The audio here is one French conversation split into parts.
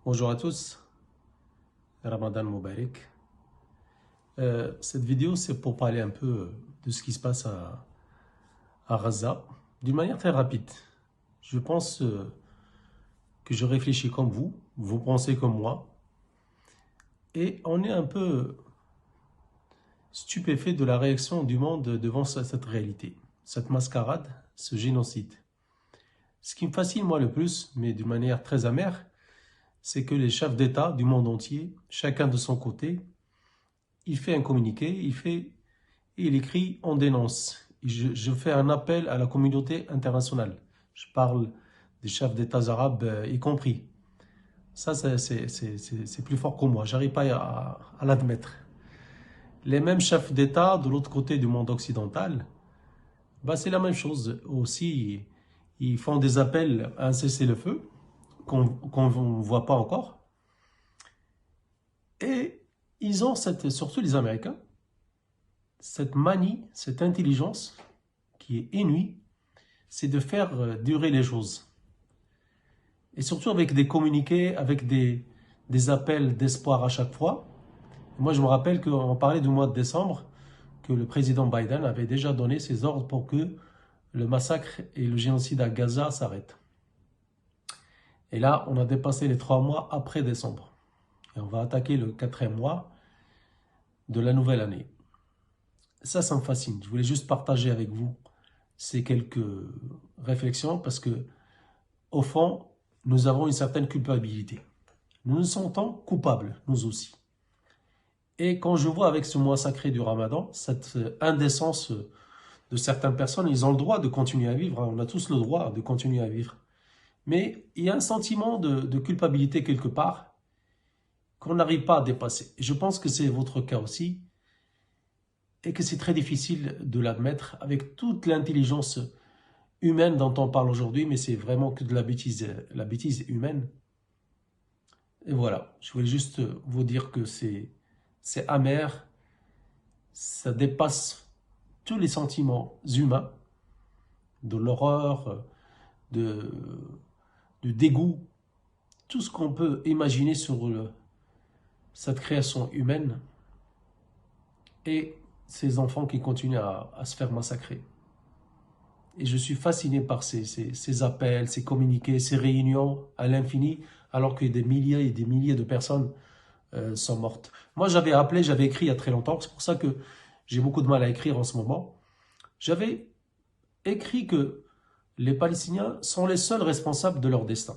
Bonjour à tous, Ramadan Mubarak. Cette vidéo, c'est pour parler un peu de ce qui se passe à Gaza, d'une manière très rapide. Je pense que je réfléchis comme vous pensez comme moi, et on est un peu stupéfait de la réaction du monde devant cette réalité, cette mascarade, ce génocide. Ce qui me fascine moi le plus, mais d'une manière très amère, c'est que les chefs d'État du monde entier, chacun de son côté, il fait un communiqué, il écrit on dénonce. Je fais un appel à la communauté internationale. Je parle des chefs d'État arabes y compris. Ça, c'est plus fort que moi. J'arrive pas à l'admettre. Les mêmes chefs d'État de l'autre côté du monde occidental, bah, c'est la même chose aussi. Ils font des appels à un cessez-le-feu qu'on ne voit pas encore. Et ils ont surtout les Américains, cette manie, cette intelligence qui est inouïe, c'est de faire durer les choses. Et surtout avec des communiqués, avec des appels d'espoir à chaque fois. Moi, je me rappelle qu'on parlait du mois de décembre, que le président Biden avait déjà donné ses ordres pour que le massacre et le génocide à Gaza s'arrêtent. Et là, on a dépassé les 3 mois après décembre. Et on va attaquer le 4e mois de la nouvelle année. Ça me fascine. Je voulais juste partager avec vous ces quelques réflexions parce que, au fond, nous avons une certaine culpabilité. Nous nous sentons coupables, nous aussi. Et quand je vois avec ce mois sacré du Ramadan, cette indécence de certaines personnes, ils ont le droit de continuer à vivre, on a tous le droit de continuer à vivre. Mais il y a un sentiment de culpabilité quelque part qu'on n'arrive pas à dépasser. Et je pense que c'est votre cas aussi, et que c'est très difficile de l'admettre avec toute l'intelligence humaine dont on parle aujourd'hui, mais c'est vraiment que de la bêtise humaine. Et voilà, je voulais juste vous dire que c'est amer, ça dépasse tous les sentiments humains, de l'horreur, de, du dégoût, tout ce qu'on peut imaginer sur cette création humaine et ces enfants qui continuent à se faire massacrer. Et je suis fasciné par ces appels, ces communiqués, ces réunions à l'infini, alors que des milliers et des milliers de personnes sont mortes. Moi, j'avais écrit il y a très longtemps, c'est pour ça que j'ai beaucoup de mal à écrire en ce moment. J'avais écrit que les Palestiniens sont les seuls responsables de leur destin.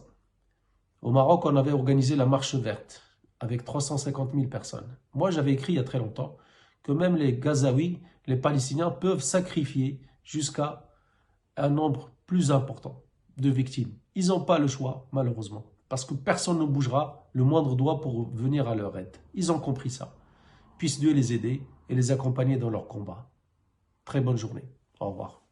Au Maroc, on avait organisé la marche verte avec 350 000 personnes. Moi, j'avais écrit il y a très longtemps que même les Gazaouis, les Palestiniens peuvent sacrifier jusqu'à un nombre plus important de victimes. Ils n'ont pas le choix, malheureusement, parce que personne ne bougera le moindre doigt pour venir à leur aide. Ils ont compris ça. Puisse Dieu les aider et les accompagner dans leur combat. Très bonne journée. Au revoir.